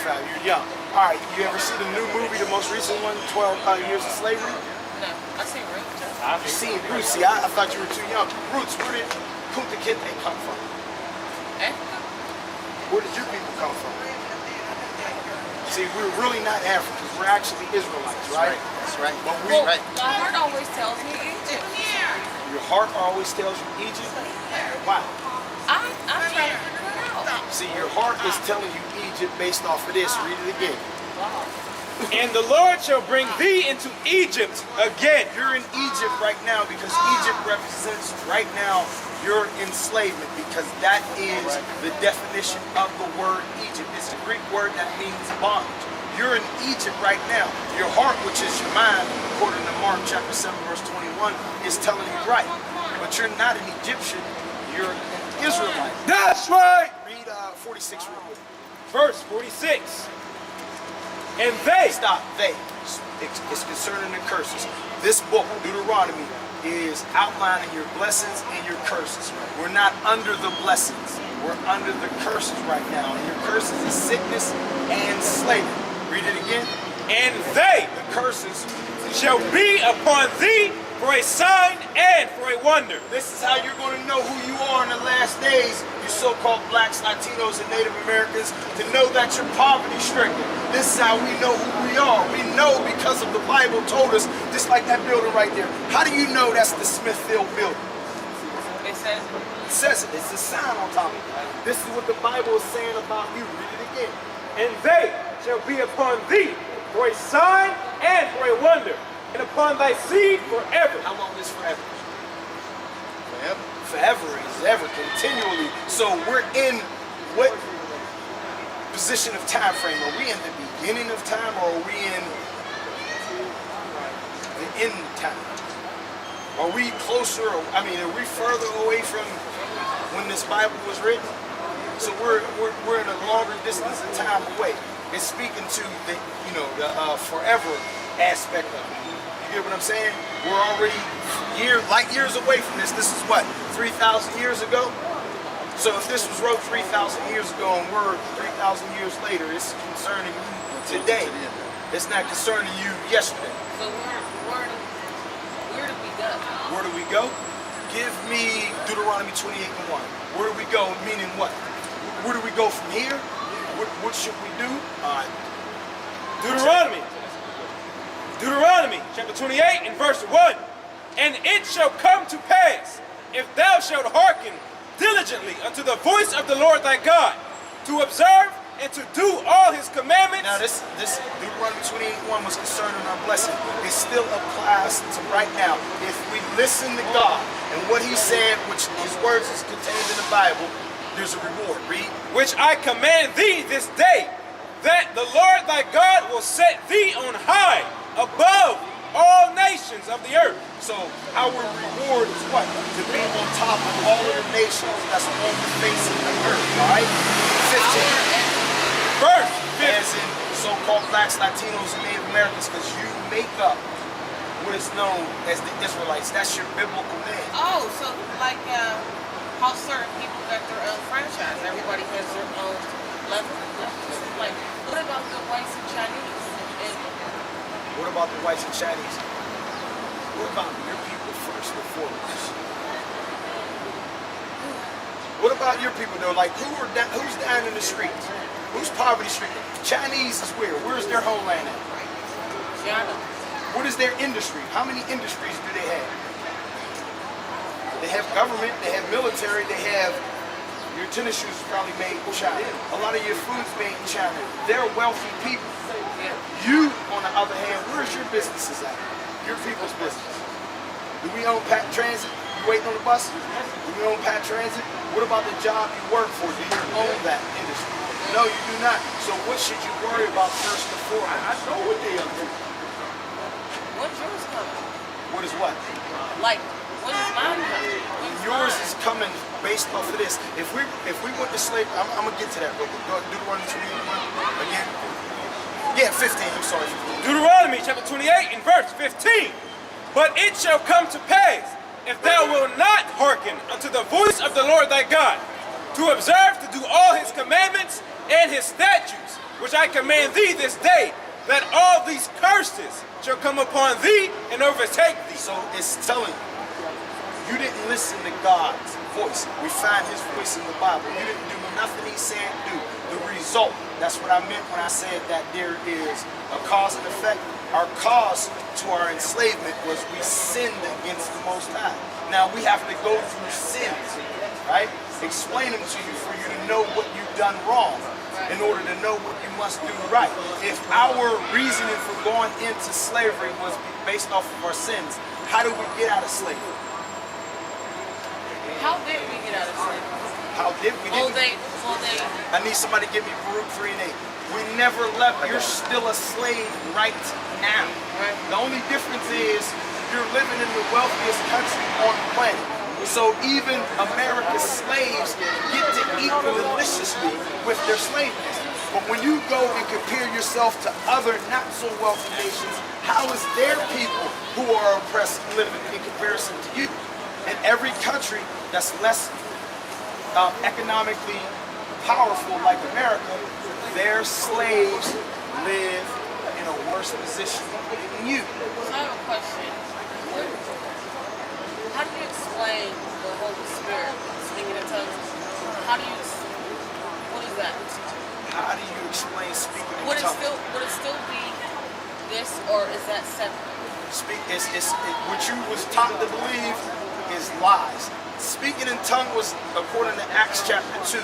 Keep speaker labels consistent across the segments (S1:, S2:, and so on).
S1: foul. You're young. All right, you ever see the new movie, the most recent one, 12 Years of Slavery?
S2: No, I've seen Roots.
S1: You've seen Roots. See, I thought you were too young. Roots, where did Kunta Kinte come from?
S2: Africa?
S1: Where did your people come from? See, we're really not Africans. We're actually Israelites, right?
S3: That's right.
S1: But we,
S2: Well,
S3: right.
S2: my heart always tells me Egypt.
S1: Your heart always tells you Egypt. Wow.
S2: I'm trying to figure it out.
S1: See, your heart is telling you Egypt based off of this. Read it again.
S4: And the Lord shall bring thee into Egypt again.
S1: You're in Egypt right now because Egypt represents right now your enslavement, because that is the definition of the word Egypt. It's a Greek word that means bondage. You're in Egypt right now. Your heart, which is your mind, according to Mark chapter 7, verse 21, is telling you right. But you're not an Egyptian, you're an Israelite.
S4: That's right.
S1: Read 46 real quick.
S4: Verse 46. And they.
S1: Stop, they. It's concerning the curses. This book, Deuteronomy, is outlining your blessings and your curses. We're not under the blessings. We're under the curses right now. And your curses is sickness and slavery. Read it again.
S4: And they
S1: The curses
S4: shall be upon thee for a sign and for a wonder.
S1: This is how you're going to know who you are in the last days, you so-called blacks, Latinos, and Native Americans, to know that you're poverty-stricken. This is how we know who we are. We know because of the Bible told us, just like that building right there. How do you know that's the Smithfield building?
S2: It says
S1: It says it. It's a sign on top of it. This is what the Bible is saying about you. Read it again.
S4: And they shall be upon thee for a sign and for a wonder, and upon thy seed forever.
S1: How long is forever?
S3: Forever.
S1: Forever is ever, continually. So we're in what position of time frame? Are we in the beginning of time, or are we in the end time? Are we closer, are we further away from when this Bible was written? So we're in a longer distance of time away. It's speaking to the forever aspect of it. You get what I'm saying? We're already light years away from this. This is what, 3,000 years ago? So if this was wrote 3,000 years ago and we're 3,000 years later, it's concerning you today. It's not concerning you yesterday.
S2: so where do we go?
S1: Where do we go? Give me Deuteronomy 28 and 1. Where do we go? Meaning what? Where do we go from here? What should we do?
S4: Deuteronomy chapter 28 and verse 1. And it shall come to pass, if thou shalt hearken diligently unto the voice of the Lord thy God, to observe and to do all his commandments.
S1: Now this Deuteronomy 28:1 was concerning our blessing. It still applies to right now. If we listen to God and what he said, which his words is contained in the Bible, there's a reward. Read.
S4: Which I command thee this day, that the Lord thy God will set thee on high above all nations of the earth.
S1: So our reward is what? To be on top of all of the nations that's on the face of the earth. All right? 15.
S4: Verse
S1: As in so-called blacks, Latinos, and Native Americans, because you make up what is known as the Israelites. That's your biblical name.
S2: Oh, so like how certain people got their own franchise. Everybody has their own level. Like, what about the whites and Chinese?
S1: What about the whites and Chinese? What about your people first and foremost? What about your people though? Like who's down in the streets? Who's poverty stricken? Chinese is where? Where's their homeland at?
S2: China.
S1: What is their industry? How many industries do they have? They have government, they have military, they have your tennis shoes probably made in China. A lot of your food's made in China. They're wealthy people. You, on the other hand, where's your businesses at? Your people's business. Do we own Pat Transit? You waiting on the bus? Do we own Pat Transit? What about the job you work for? Do you own that industry? No, you do not. So what should you worry about first and foremost? I know what they are doing.
S2: When's yours coming?
S1: What is what?
S2: Like, when is mine coming? When's
S1: Yours
S2: mine?
S1: is coming based off of this. If we went to slavery, I'm gonna get to that real quick. Deuteronomy 21 again. Yeah, 15. I'm sorry.
S4: Deuteronomy chapter 28 and verse 15. But it shall come to pass, if thou wilt not hearken unto the voice of the Lord thy God, to observe to do all his commandments and his statutes which I command thee this day, that all these curses shall come upon thee and overtake thee.
S1: So it's telling you, you didn't listen to God's voice. We find his voice in the Bible. You didn't do nothing he said do. The result, that's what I meant when I said that there is a cause and effect. Our cause to our enslavement was we sinned against the Most High. Now we have to go through sins, right? Explain them to you for you to know what you've done wrong in order to know what you must do right. If our reasoning for going into slavery was based off of our sins, how did we get out of slavery?
S2: How did we get out of slavery?
S1: How did we? I need somebody to give me Baruch 3 and 8. We never left. You're still a slave right now.
S2: Right.
S1: The only difference is you're living in the wealthiest country on the planet. So even America's slaves get to eat deliciously with their slaveness. But when you go and compare yourself to other not so wealthy nations, how is their people who are oppressed living in comparison to you? In every country that's less economically powerful like America, their slaves live in a worse position than you.
S2: So I have a question. How do you explain the Holy Spirit speaking in tongues? What is that?
S1: How do you explain speaking in tongues?
S2: Would it still be this, or is that separate?
S1: What you was taught to believe is lies. Speaking in tongue was, according to Acts chapter 2,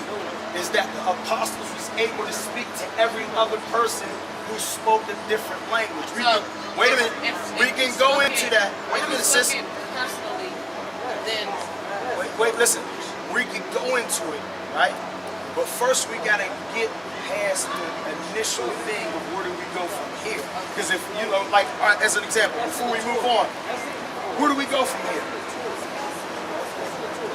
S1: is that the apostles was able to speak to every other person who spoke a different language. Wait a minute. We can go into that. Wait a minute, sis.
S2: Personally, then
S1: Wait, listen. We can go into it, right? But first we gotta get past the initial thing of where do we go from here? Because if you know, like as an example, before we move on, where do we go from here?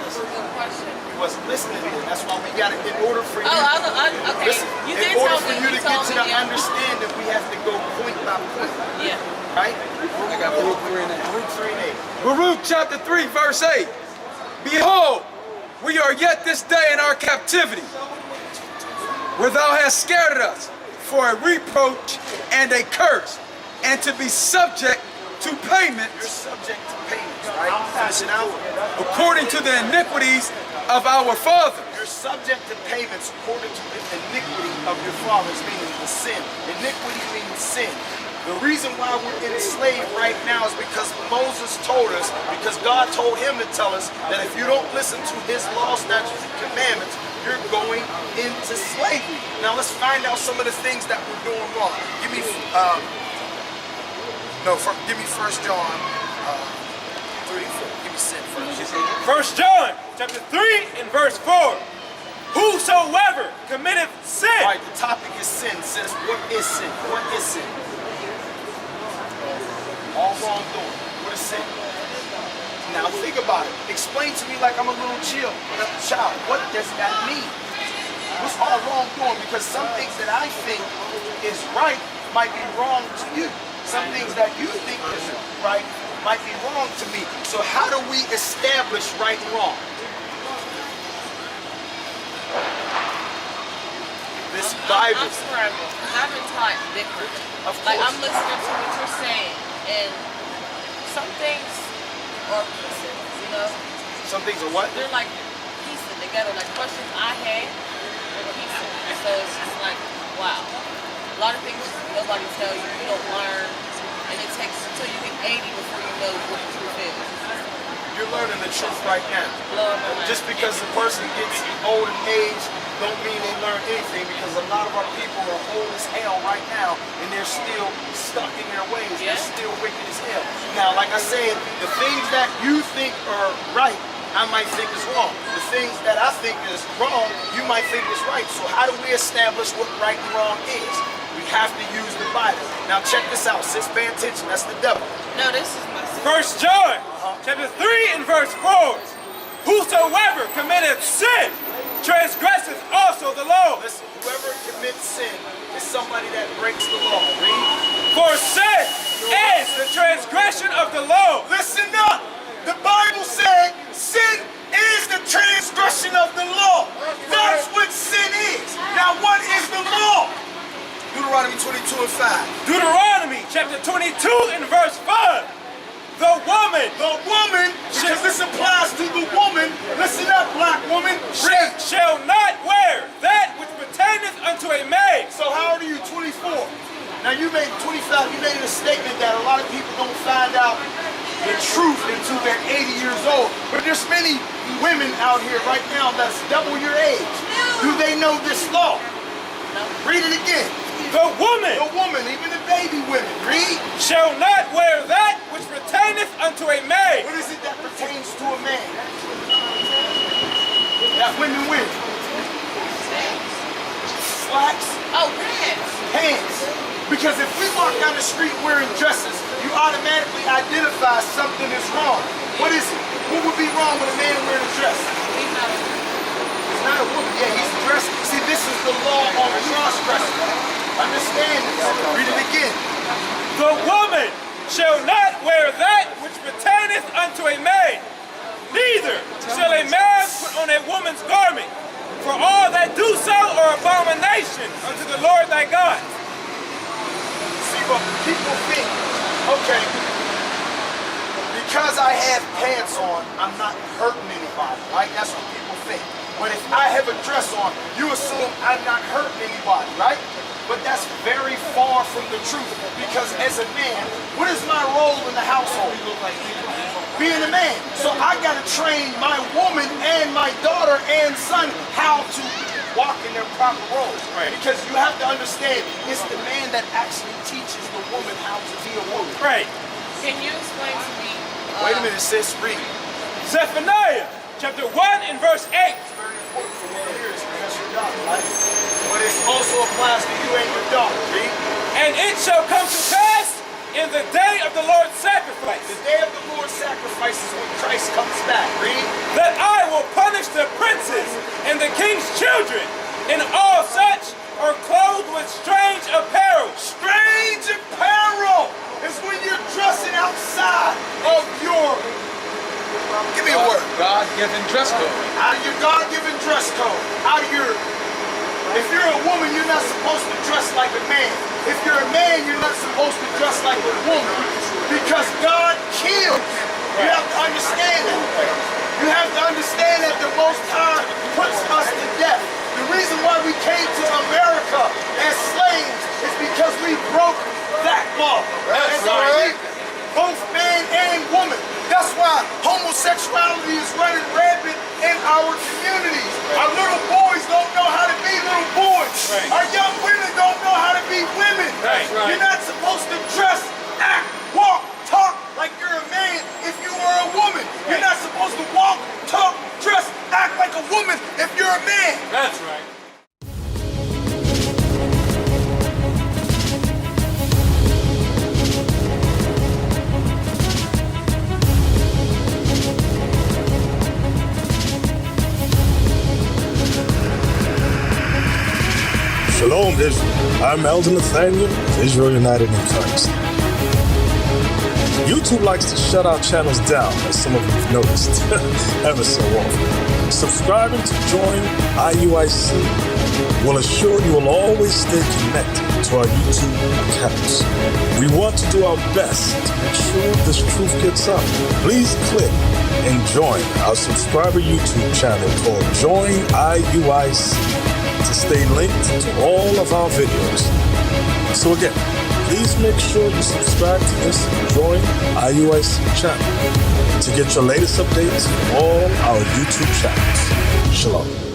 S2: that's a good question.
S1: You wasn't listening to it. That's why we got to, in order for you,
S2: Okay.
S1: listen,
S2: You
S1: in
S2: did
S1: order
S2: tell
S1: for
S2: me.
S1: you to get to the
S2: yeah.
S1: understanding, we have to go point by point,
S2: Yeah.
S1: right?
S3: I got Baruch 3 and 8.
S1: Baruch 3 and 8.
S5: Baruch chapter 3, verse 8. Behold, we are yet this day in our captivity, where thou hast scattered us for a reproach and a curse, and to be subject to
S1: You're
S5: payments
S1: subject to payments, right? Finish it out.
S5: according to the iniquities of our fathers.
S1: You're subject to payments according to the iniquity of your fathers, meaning the sin. Iniquity means sin. The reason why we're enslaved right now is because Moses told us, because God told him to tell us that if you don't listen to his law, statutes, and commandments, you're going into slavery. Now let's find out some of the things that we're doing wrong. Give me 1 John 3 and 4. Give me sin first.
S4: 1 John chapter 3 and verse 4. Whosoever committeth sin.
S1: All right, the topic is sin. Says, what is sin? What is sin? All wrongdoing. What is sin? Now think about it. Explain to me like I'm a little child. What does that mean? What's all wrongdoing? Because some things that I think is right might be wrong to you. Some things that you think is right might be wrong to me. So how do we establish right and wrong? This Bible.
S2: I'm scrambling. I've been taught different.
S1: Of
S2: Like
S1: course.
S2: I'm listening to what you're saying, and some things are pieces, you know.
S1: Some things are what?
S2: They're like piecing together. Like questions I had, they're piecing. So it's just like, wow. A lot of things nobody tell you. You don't learn, and it takes until you get 80 before you know what the truth is.
S1: You're learning the truth right now.
S2: Blowing my mind.
S1: Just because a person gets old in age don't mean they learn anything, because a lot of our people are old as hell right now and they're still stuck in their ways.
S2: Yeah.
S1: They're still wicked as hell. Now, like I said, the things that you think are right, I might think is wrong. The things that I think is wrong, you might think is right. So how do we establish what right and wrong is? We have to use the Bible. Now check this out, sis, pay attention. That's the devil.
S2: No, this is my sister.
S4: 1 John chapter 3 and verse 4. Whosoever committeth sin transgresseth also the law.
S1: Listen, whoever commits sin is somebody that breaks the law. Read.
S4: For sin is the transgression of the law.
S1: Listen up. The Bible said sin is the transgression of the law. That's what sin is. Now, what is the law? Deuteronomy 22 and 5.
S4: Deuteronomy chapter 22 and verse 5. The woman,
S1: because this applies to the woman. Listen up, black woman.
S4: shall not wear that which pertaineth unto a maid.
S1: So how old are you? 24. Now you made 25. You made a statement that a lot of people don't find out the truth until they're 80 years old. But there's many women out here right now that's double your age. Do they know this law?
S2: No.
S1: Read it again.
S4: The woman,
S1: even the baby women. Read.
S4: shall not wear that which pertaineth unto a maid.
S1: What is it that pertains to a man? That women wear. Slacks.
S2: Oh, pants.
S1: Pants. Because if we walk down the street wearing dresses, you automatically identify something is wrong. What is it? What would be wrong with a man wearing a dress?
S2: He's not a
S1: He's not a woman. Yeah, he's dressed. See, this is the law on cross-dressing. Understand this. Read it again.
S4: The woman shall not wear that which pertaineth unto a maid, neither shall a man put on a woman's garment, for all that do so are abomination unto the Lord thy God.
S1: See, but people think, okay, because I have pants on, I'm not hurting anybody, right? That's what people think. But if I have a dress on, you assume I'm not hurting anybody, right? But that's very far from the truth, because as a man, what is my role in the household? Being a man. So I gotta train my woman and my daughter and son how to walk in their proper roles.
S4: Right.
S1: Because you have to understand, it's the man that actually teaches the woman how to be a woman.
S4: Right.
S2: Can you explain to me?
S1: Wait a minute, sis, read.
S4: Zephaniah chapter 1 and verse 8.
S1: It's very important for you to hear this, because that's your daughter, right? But it also applies to you and your daughter, read.
S4: And it shall come to pass in the day of the Lord's sacrifice,
S1: The day of the Lord's sacrifice is when Christ comes back, read.
S4: that I will punish the princes and the king's children, and all such are clothed with strange apparel.
S1: Strange apparel is when you're dressing outside of your, give me a word,
S5: God-given dress code.
S1: out of your God-given dress code, out of your, if you're a woman, you're not supposed to dress like a man. If you're a man, you're not supposed to dress like a woman, because God kills. You have to understand that. You have to understand that the Most High puts us to death. The reason why we came to America as slaves is because we broke that law.
S5: That's
S1: And
S5: right.
S1: both man and woman. That's why homosexuality is running rampant in our communities. Our little boys don't know how to be little boys.
S4: Right.
S1: Our young women don't know how to be women.
S4: That's right.
S1: You're not supposed to dress, act, walk, talk like you're a man if you are a woman. You're not supposed to walk, talk, dress, act like a woman if you're a man.
S4: That's right.
S6: Shalom, Israel. I'm Elder Nathaniel of Israel United in Christ. YouTube likes to shut our channels down, as some of you have noticed, ever so often. Subscribing to join iuic will assure you will always stay connected to our YouTube accounts. We want to do our best to make sure this truth gets out. Please click and join our subscriber YouTube channel called Join IUIC to stay linked to all of our videos. So again, please make sure you subscribe to this Join IUIC channel to get your latest updates from all our YouTube channels. Shalom.